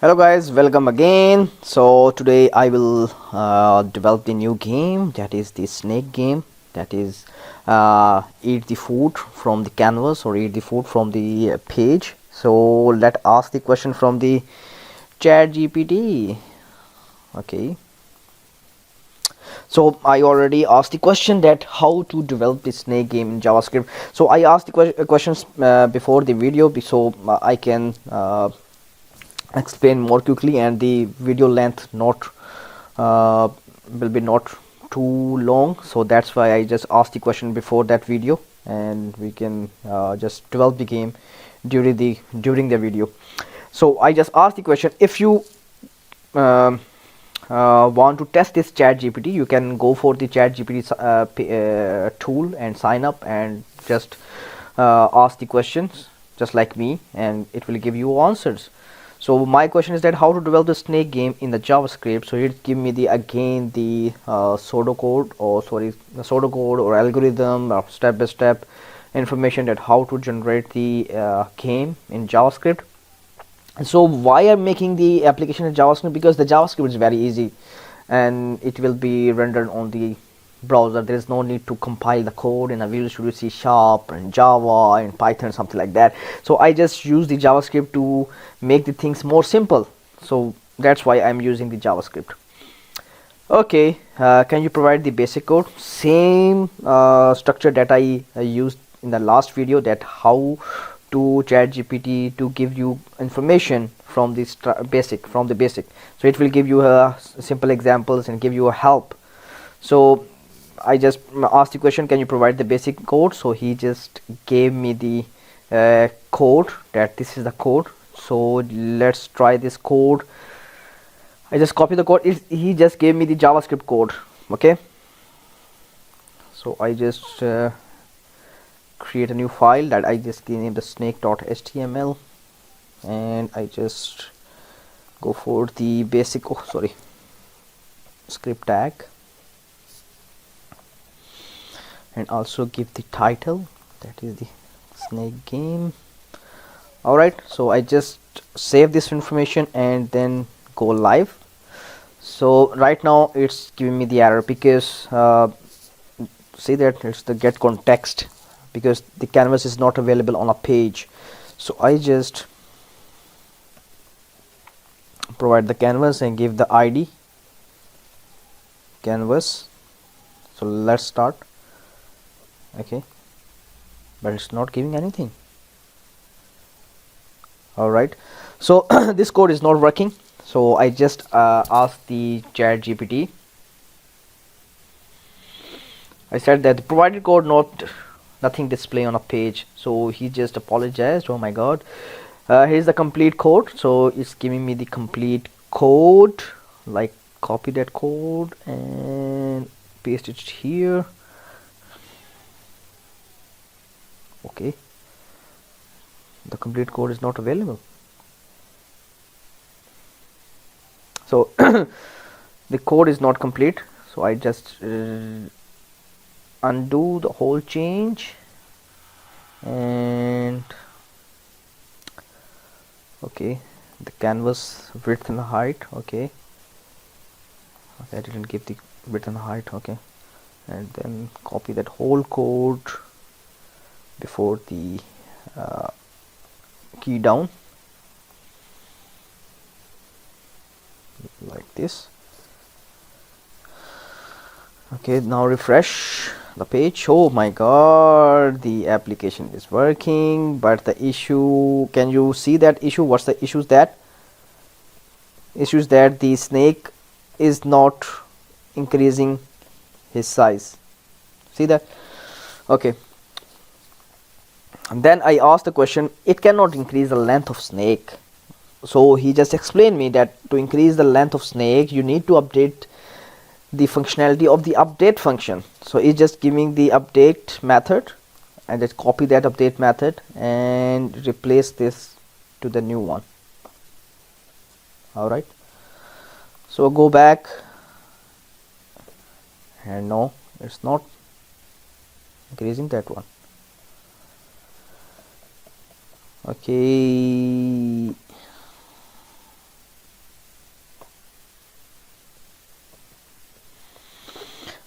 Hello guys, welcome again. So today I will develop the new game, that is the snake game, that is eat the food from the canvas or eat the food from the page. So let ask the question from the ChatGPT. Okay, so I already asked the question that how to develop the snake game in JavaScript. So I asked the questions before the video, so I can explain more quickly, and the video length not uh, will be not too long. So that's why I just asked the question before that video, and we can just develop the game during the video. So I just asked the question, if you um, want to test this ChatGPT, you can go for the ChatGPT tool and sign up and just ask the questions just like me, and it will give you answers. So my question is that how to develop the snake game in the JavaScript. So it give me the again the pseudocode or algorithm or step-by-step information that how to generate the game in JavaScript. So why I'm making the application in JavaScript? Because the JavaScript is very easy and it will be rendered on the browser. There is no need to compile the code in a Visual Studio C Sharp and Java and Python, something like that. So I just use the JavaScript to make the things more simple. So that's why I'm using the JavaScript. Okay, can you provide the basic code? Same structure that I used in the last video, that how to ChatGPT to give you information from the basic. So it will give you simple examples and give you a help. So I just asked the question, can you provide the basic code? So he just gave me the code, that this is the code. So let's try this code. I just copy the code. He just gave me the JavaScript code. Okay, so I just create a new file that I just name the snake.html, and I just go for the basic script tag, and also give the title, that is the snake game. Alright, so I just save this information and then go live. So right now it's giving me the error because see that it's the get context, because the canvas is not available on a page. So I just provide the canvas and give the ID canvas. So let's start. Okay, but it's not giving anything. Alright, so this code is not working. So I just asked the ChatGPT. I said that the provided code nothing display on a page. So he just apologized. Oh my god, here's the complete code. So it's giving me the complete code. Like, copy that code and paste it here. Okay, the complete code is not available. So the code is not complete. So I just undo the whole change, and okay, the canvas width and height. Okay, I didn't give the width and height. Okay, and then copy that whole code before the key down, like this. Okay, now refresh the page. Oh my god, the application is working, but the issue, can you see that issue? What's the issue? That the snake is not increasing his size. See that? Okay, and then I asked the question, it cannot increase the length of snake. So he just explained me that to increase the length of snake, you need to update the functionality of the update function. So it's just giving the update method, and just copy that update method and replace this to the new one. Alright, so go back, and no, it's not increasing that one. Okay,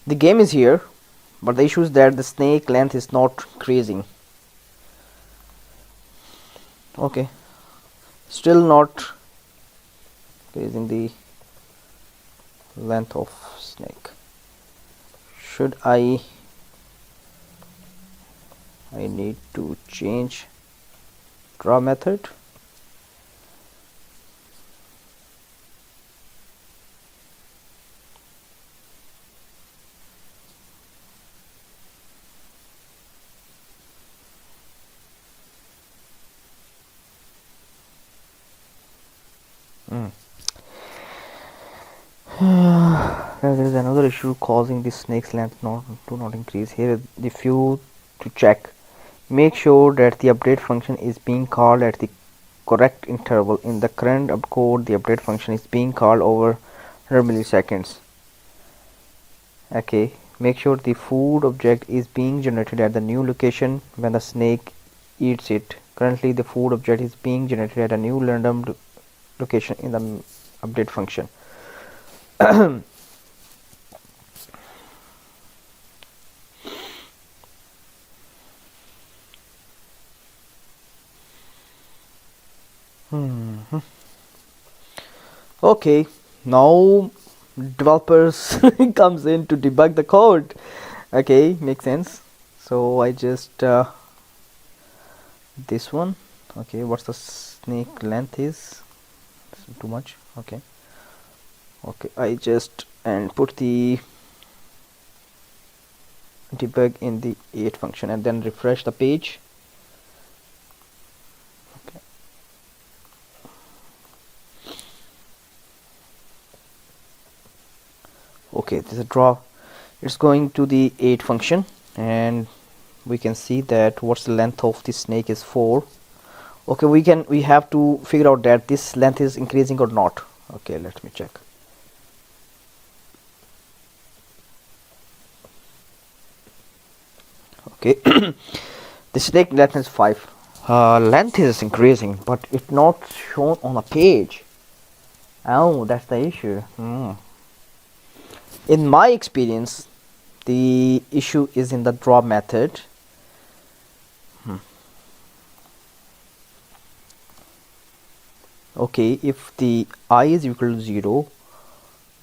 The game is here, but the issue is that the snake length is not increasing. Okay, still not increasing the length of snake. Should I need to change draw method. There is another issue causing the snake's length to not increase. Here the few to check. Make sure that the update function is being called at the correct interval. In the current code, the update function is being called over 100 milliseconds. Okay, make sure the food object is being generated at the new location when the snake eats it. Currently, the food object is being generated at a new random location in the update function. Okay, now developers comes in to debug the code. Okay, makes sense. So I just this one. Okay, what's the snake length is too much. Okay, I just and put the debug in the 8 function and then refresh the page. Okay, this is a draw. It's going to the 8 function and we can see that what's the length of the snake is 4. Okay, we have to figure out that this length is increasing or not. Okay, let me check. Okay, the snake length is 5. Length is increasing, but it's not shown on a page. Oh, that's the issue. In my experience, the issue is in the draw method. Okay, if the I is equal to 0,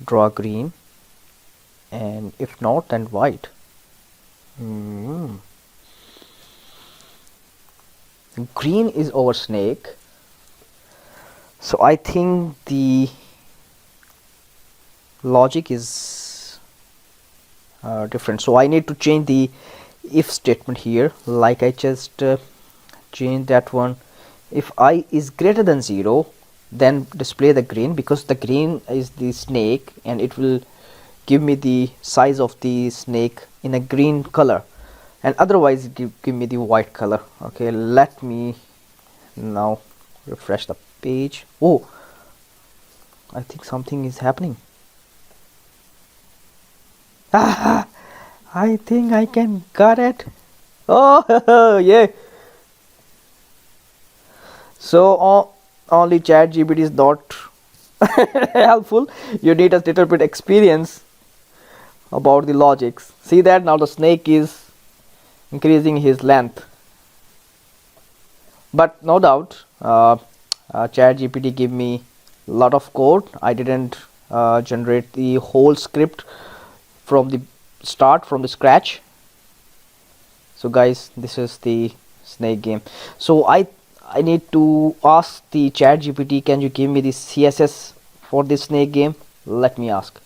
draw green, and if not, then white. Green is over snake, so I think the logic is different. So I need to change the if statement here, like I just changed that one. If I is greater than 0, then display the green, because the green is the snake and it will give me the size of the snake in a green color, and otherwise give me the white color. Okay, let me now refresh the page. Oh, I think something is happening. I think I can got it. Oh yeah. So only ChatGPT is not helpful. You need a little bit experience about the logics. See that now the snake is increasing his length, but no doubt ChatGPT give me a lot of code. I didn't generate the whole script from the start, from the scratch. So guys, this is the snake game. So I need to ask the ChatGPT, can you give me the CSS for this snake game? Let me ask.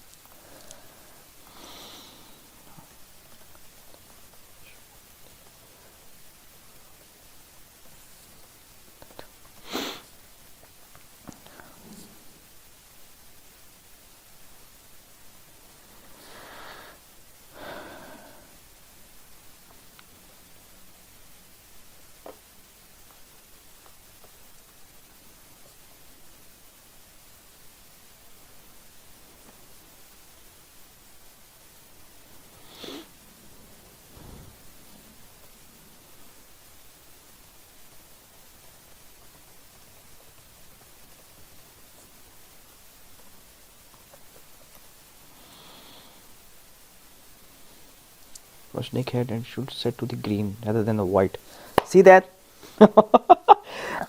for snake head and should set to the green rather than the white. See that?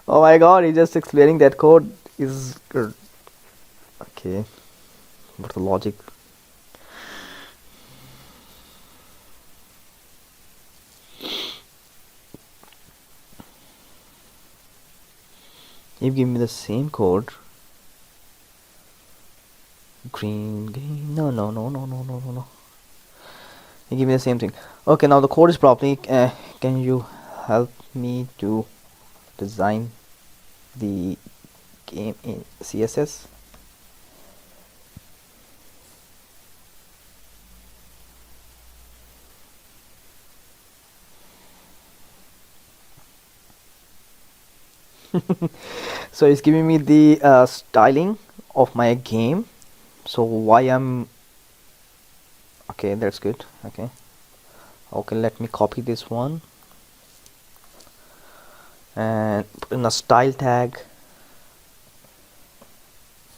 Oh my god, he's just explaining that code is okay. What's the logic? You give me the same code. Green, green. No. You give me the same thing. Okay, now the code is properly. Can you help me to design the game in CSS? So it's giving me the styling of my game. So why I'm okay, that's good. Okay, let me copy this one and put in a style tag.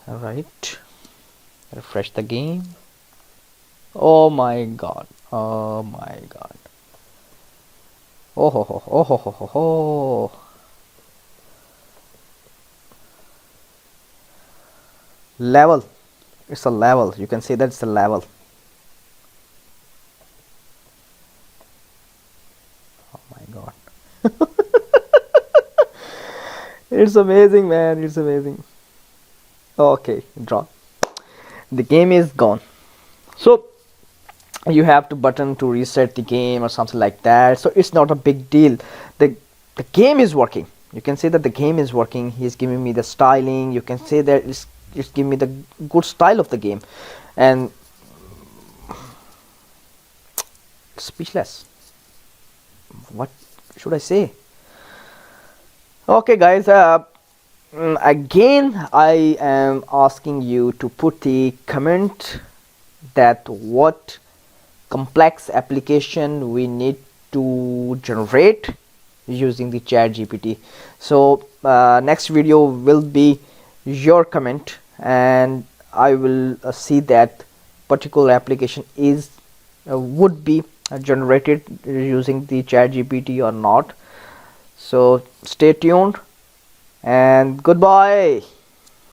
All right, refresh the game. Oh my god, oh my god, oh ho ho ho ho ho ho ho. Level, it's a level. You can say that it's a level. Oh my god. It's amazing, man, it's amazing. Okay, draw. The game is gone. So you have to button to reset the game or something like that. So it's not a big deal. The game is working. You can say that the game is working. He's giving me the styling. You can say that it's giving me the good style of the game, and speechless. What should I say? Okay, guys. Again, I am asking you to put the comment that what complex application we need to generate using the ChatGPT. So next video will be your comment, and I will see that particular application is would be generated using the ChatGPT or not. So stay tuned and goodbye.